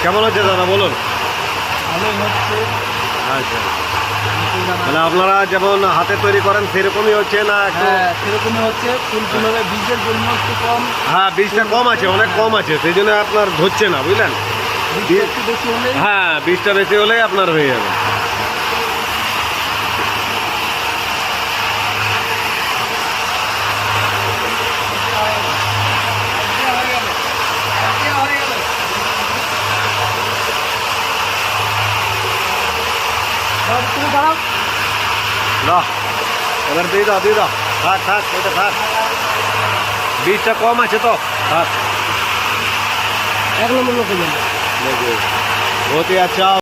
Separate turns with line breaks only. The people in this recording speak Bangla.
কেমন হচ্ছে দাদা বলুন? আচ্ছা, মানে আপনারা যেমন হাতে তৈরি করেন সেরকমই হচ্ছে না?
সেরকমই হচ্ছে। ফুলগুলোর বীজের জন্য একটু কম।
হ্যাঁ, বীজটা কম আছে, অনেক কম আছে, সেই জন্য আপনার ধরছে না, বুঝলেন?
একটু বেশি হলে
হ্যাঁ, বীজটা বেশি হলেই আপনার হয়ে যাবে।
তুমি দাঁড়াও।
না, এবার দিয়ে দাও, দিয়ে দাও, থাক থাক, ওইটা থাক, বীজটা কম আছে তো, থাক।
1 নম্বর লোক
बहुत ही अच्छा।